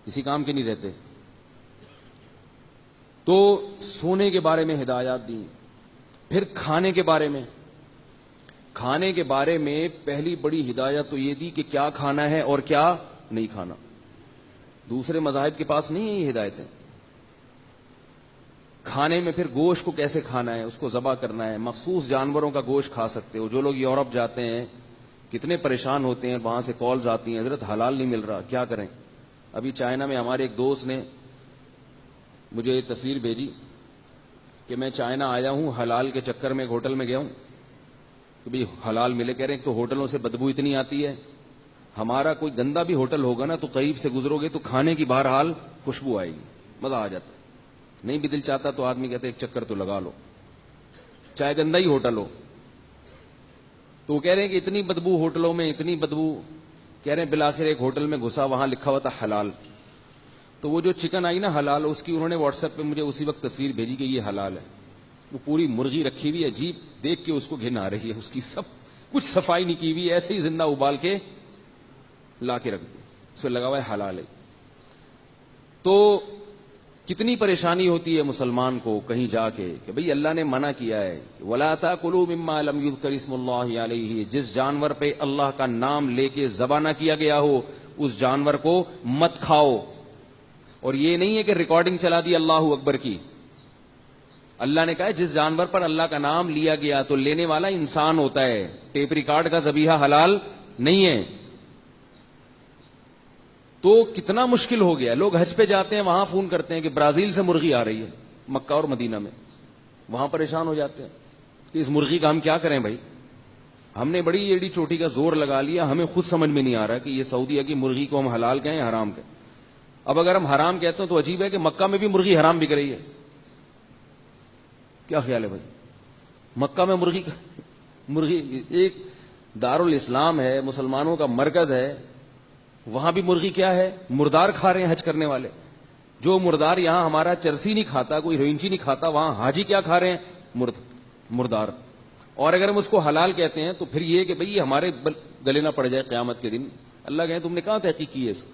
کسی کام کے نہیں رہتے. تو سونے کے بارے میں ہدایات دی. پھر کھانے کے بارے میں پہلی بڑی ہدایت تو یہ دی کہ کیا کھانا ہے اور کیا نہیں کھانا. دوسرے مذاہب کے پاس نہیں ہے یہ ہدایتیں. کھانے میں پھر گوشت کو کیسے کھانا ہے, اس کو ذبح کرنا ہے. مخصوص جانوروں کا گوشت کھا سکتے ہو. جو لوگ یورپ جاتے ہیں کتنے پریشان ہوتے ہیں, وہاں سے کالز آتی ہیں حضرت حلال نہیں مل رہا, کیا کریں. ابھی چائنا میں ہمارے ایک دوست نے مجھے تصویر بھیجی کہ میں چائنا آیا ہوں, حلال کے چکر میں ایک ہوٹل میں گیا ہوں کہ بھائی حلال ملے. کہہ رہے ہیں ایک تو ہوٹلوں سے بدبو اتنی آتی ہے, ہمارا کوئی گندا بھی ہوٹل ہوگا نا تو قریب سے گزرو گے تو کھانے کی بہرحال خوشبو آئے گی, مزہ آ جاتا ہے. نہیں بھی دل چاہتا تو آدمی کہتے ایک چکر تو لگا لو, چاہے گندا ہی ہوٹل ہو. تو وہ کہہ رہے ہیں کہ اتنی بدبو ہوٹلوں میں, اتنی بدبو. کہہ رہے ہیں بالآخر ایک ہوٹل میں گھسا, وہاں لکھا ہوا تھا حلال. تو وہ جو چکن آئی نا حلال, اس کی انہوں نے واٹس ایپ پہ مجھے اسی وقت تصویر بھیجی کہ یہ حلال ہے. وہ پوری مرغی رکھی ہوئی, عجیب دیکھ کے اس کو گھن آ رہی ہے, اس کی سب کچھ صفائی نہیں کی ہوئی, ایسے ہی زندہ ابال کے لا کے رکھ دی, اس پہ لگا ہوا ہے حلال ہے. تو کتنی پریشانی ہوتی ہے مسلمان کو کہیں جا کے کہ بھئی اللہ نے منع کیا ہے وَلَا تَأْكُلُوا مِمَّا لَمْ يُذْكَرِ اسْمُ اللَّهِ عَلَيْهِ, جس جانور پہ اللہ کا نام لے کے ذبح نہ کیا گیا ہو اس جانور کو مت کھاؤ. اور یہ نہیں ہے کہ ریکارڈنگ چلا دی اللہ اکبر کی. اللہ نے کہا ہے جس جانور پر اللہ کا نام لیا گیا تو لینے والا انسان ہوتا ہے, ٹیپ ریکارڈ کا ذبیحہ حلال نہیں ہے. تو کتنا مشکل ہو گیا. لوگ حج پہ جاتے ہیں, وہاں فون کرتے ہیں کہ برازیل سے مرغی آ رہی ہے, مکہ اور مدینہ میں, وہاں پریشان ہو جاتے ہیں کہ اس مرغی کا ہم کیا کریں بھائی. ہم نے بڑی ایڑی چوٹی کا زور لگا لیا, ہمیں خود سمجھ میں نہیں آ رہا کہ یہ سعودیہ کی مرغی کو ہم حلال کہیں یا حرام کہیں. اب اگر ہم حرام کہتے ہیں تو عجیب ہے کہ مکہ میں بھی مرغی حرام بک رہی ہے. کیا خیال ہے بھائی, مکہ میں مرغی ایک دارالاسلام ہے, مسلمانوں کا مرکز ہے, وہاں بھی مرغی کیا ہے, مردار کھا رہے ہیں حج کرنے والے. جو مردار یہاں ہمارا چرسی نہیں کھاتا, کوئی روئنچی نہیں کھاتا, وہاں حاجی کیا کھا رہے ہیں, مردار. اور اگر ہم اس کو حلال کہتے ہیں تو پھر یہ کہ بھئی ہمارے گلے نہ پڑ جائے قیامت کے دن. اللہ کہے تم نے کہاں تحقیق کی ہے اس کی.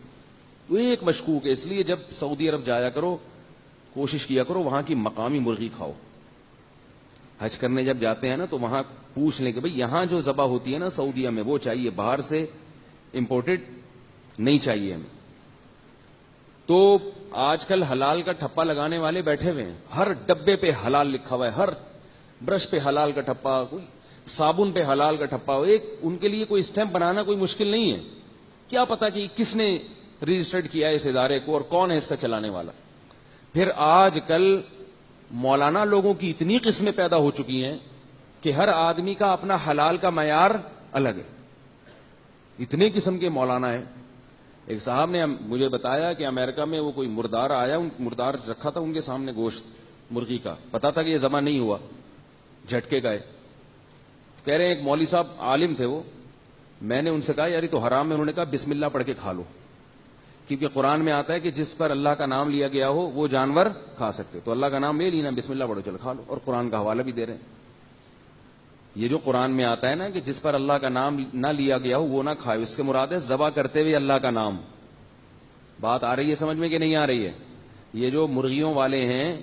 تو ایک مشکوک ہے. اس لیے جب سعودی عرب جایا کرو کوشش کیا کرو وہاں کی مقامی مرغی کھاؤ. حج کرنے جب جاتے ہیں نا تو وہاں پوچھ لیں کہ بھئی یہاں جو ذبح ہوتی ہے نا سعودیہ میں وہ چاہیے, باہر سے امپورٹڈ نہیں چاہیے ہمیں. تو آج کل حلال کا ٹھپا لگانے والے بیٹھے ہوئے ہیں, ہر ڈبے پہ حلال لکھا ہوا ہے, ہر برش پہ حلال کا ٹھپا, کوئی صابن پہ حلال کا ٹھپا. ایک ان کے لیے کوئی اسٹیمپ بنانا کوئی مشکل نہیں ہے. کیا پتا کہ کس نے رجسٹرڈ کیا ہے اس ادارے کو اور کون ہے اس کا چلانے والا. پھر آج کل مولانا لوگوں کی اتنی قسمیں پیدا ہو چکی ہیں کہ ہر آدمی کا اپنا حلال کا معیار الگ ہے. اتنے قسم کے مولانا ہیں. ایک صاحب نے مجھے بتایا کہ امریکہ میں وہ کوئی مردار آیا, مردار رکھا تھا ان کے سامنے گوشت مرغی کا, پتا تھا کہ یہ ذبح نہیں ہوا, جھٹکے گئے. کہہ رہے ہیں ایک مولوی صاحب عالم تھے وہ, میں نے ان سے کہا یار یہ تو حرام ہے. انہوں نے کہا بسم اللہ پڑھ کے کھا لو, کیونکہ قرآن میں آتا ہے کہ جس پر اللہ کا نام لیا گیا ہو وہ جانور کھا سکتے. تو اللہ کا نام لے لینا, بسم اللہ پڑھو, چلو کھا لو. اور قرآن کا حوالہ بھی دے رہے ہیں. یہ جو قرآن میں آتا ہے نا کہ جس پر اللہ کا نام نہ لیا گیا ہو وہ نہ کھائے, اس کے مراد ہے ذبح کرتے ہوئے اللہ کا نام. بات آ رہی ہے سمجھ میں کہ نہیں آ رہی ہے؟ یہ جو مرغیوں والے ہیں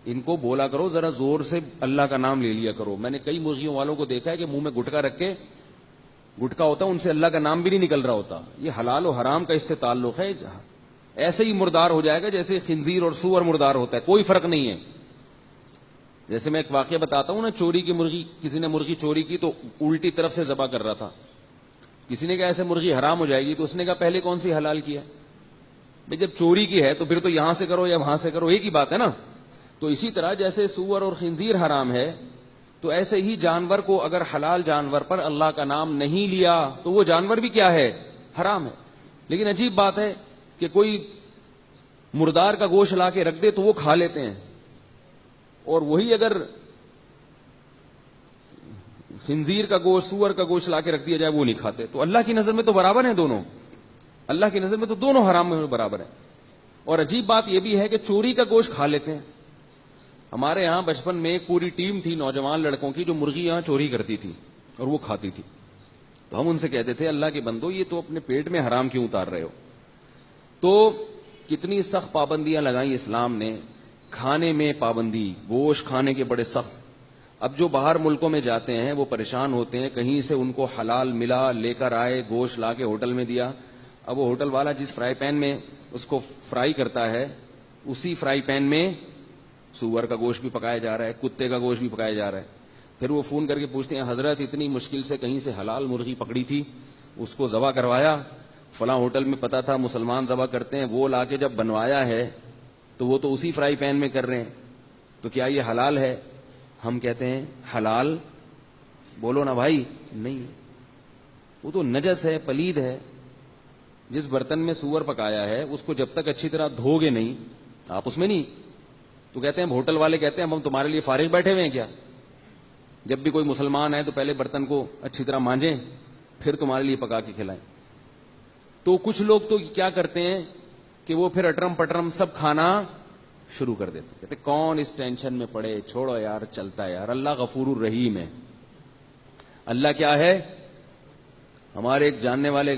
ان کو بولا کرو ذرا زور سے اللہ کا نام لے لیا کرو. میں نے کئی مرغیوں والوں کو دیکھا ہے کہ منہ میں گٹکا رکھ کے, گٹکا ہوتا ان سے اللہ کا نام بھی نہیں نکل رہا ہوتا. یہ حلال و حرام کا اس سے تعلق ہے. ایسے ہی مردار ہو جائے گا جیسے خنزیر اور سور مردار ہوتا ہے, کوئی فرق نہیں ہے. جیسے میں ایک واقعہ بتاتا ہوں نا, چوری کی مرغی, کسی نے مرغی چوری کی تو الٹی طرف سے ذبح کر رہا تھا. کسی نے کہا ایسے مرغی حرام ہو جائے گی, تو اس نے کہا پہلے کون سی حلال کی ہے بھائی, جب چوری کی ہے تو پھر تو یہاں سے کرو یا وہاں سے کرو, ایک ہی بات ہے نا. تو اسی طرح جیسے سور اور خنزیر حرام ہے تو ایسے ہی جانور کو اگر حلال جانور پر اللہ کا نام نہیں لیا تو وہ جانور بھی کیا ہے, حرام ہے. لیکن عجیب بات ہے کہ کوئی مردار کا گوشت لا کے رکھ دے تو وہ کھا لیتے ہیں, اور وہی اگر خنزیر کا گوشت, سور کا گوشت لا کے رکھ دیا جائے وہ نہیں کھاتے. تو اللہ کی نظر میں تو برابر ہیں دونوں, اللہ کی نظر میں تو دونوں حرام میں برابر ہیں. اور عجیب بات یہ بھی ہے کہ چوری کا گوشت کھا لیتے ہیں. ہمارے یہاں بچپن میں ایک پوری ٹیم تھی نوجوان لڑکوں کی جو مرغی یہاں چوری کرتی تھی اور وہ کھاتی تھی. تو ہم ان سے کہتے تھے اللہ کے بندو یہ تو اپنے پیٹ میں حرام کیوں اتار رہے ہو. تو کتنی سخت پابندیاں لگائیں اسلام نے. کھانے میں پابندی, گوشت کھانے کے بڑے سخت. اب جو باہر ملکوں میں جاتے ہیں وہ پریشان ہوتے ہیں, کہیں سے ان کو حلال ملا, لے کر آئے, گوشت لا کے ہوٹل میں دیا. اب وہ ہوٹل والا جس فرائی پین میں اس کو فرائی کرتا ہے, اسی فرائی پین میں سور کا گوشت بھی پکایا جا رہا ہے, کتے کا گوشت بھی پکایا جا رہا ہے. پھر وہ فون کر کے پوچھتے ہیں, حضرت اتنی مشکل سے کہیں سے حلال مرغی پکڑی تھی, اس کو ذبح کروایا, فلاں ہوٹل میں پتہ تھا مسلمان ذبح کرتے ہیں, وہ لا کے جب بنوایا ہے تو وہ تو اسی فرائی پین میں کر رہے ہیں, تو کیا یہ حلال ہے؟ ہم کہتے ہیں حلال بولو نا بھائی, نہیں, وہ تو نجس ہے, پلید ہے. جس برتن میں سور پکایا ہے اس کو جب تک اچھی طرح دھو گے نہیں, آپ اس میں نہیں, تو کہتے ہیں ہوٹل والے کہتے ہیں ہم تمہارے لیے فارغ بیٹھے ہوئے ہیں کیا؟ جب بھی کوئی مسلمان ہے تو پہلے برتن کو اچھی طرح مانجیں, پھر تمہارے لیے پکا کے کھلائیں. تو کچھ لوگ تو کیا کرتے ہیں کہ وہ پھر اٹرم پٹرم سب کھانا شروع کر دیتے, کہتے کون اس ٹینشن میں پڑے, چھوڑو یار, چلتا ہے یار, اللہ غفور الرحیم ہے. اللہ کیا ہے؟ ہمارے ایک جاننے والے